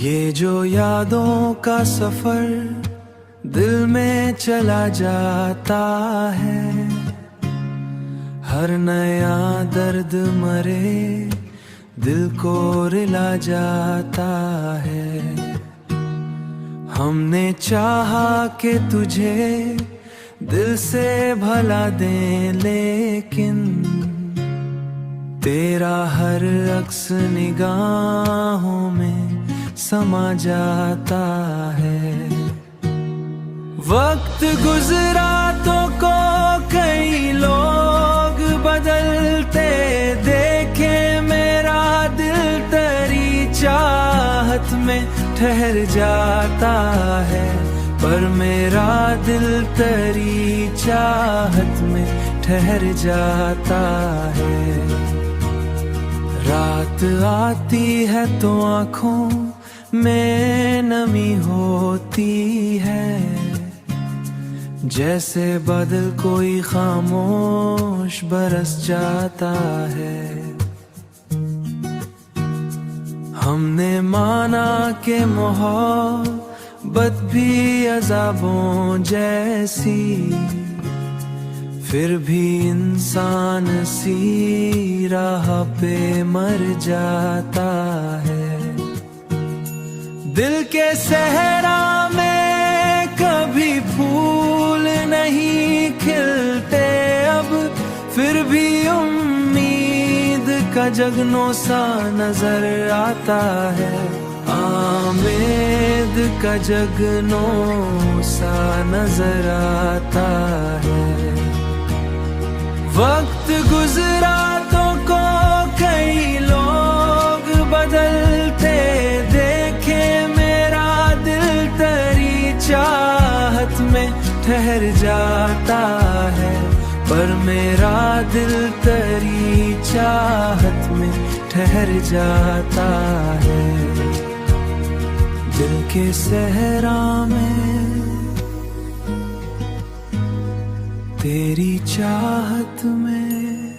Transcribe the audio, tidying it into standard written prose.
ये जो यादों का सफर दिल में चला जाता है, हर नया दर्द मरे दिल को रिला जाता है। हमने चाहा कि तुझे दिल से भला दें, लेकिन तेरा हर अक्स निगाहों में समा जाता है। वक्त गुजरा तो को कई लोग बदलते देखे, मेरा दिल तेरी चाहत में ठहर जाता है, पर मेरा दिल तेरी चाहत में ठहर जाता है। रात आती है तो आँखों में नमी होती है, जैसे बादल कोई खामोश बरस जाता है। हमने माना कि मोहब्बत भी अज़ाबों जैसी, फिर भी इंसान सी राह पे मर जाता है। दिल के सहरा में कभी फूल नहीं खिलते अब, फिर भी उम्मीद का जगनों सा नजर आता है। आमेद का जगनों सा नजर आता है। वक्त गुजरा तो को कई लोग बदलते देखे, मेरा दिल तेरी चाहत में ठहर जाता है, पर मेरा दिल तेरी चाहत में ठहर जाता है। दिल के सहरा में तेरी चाहत में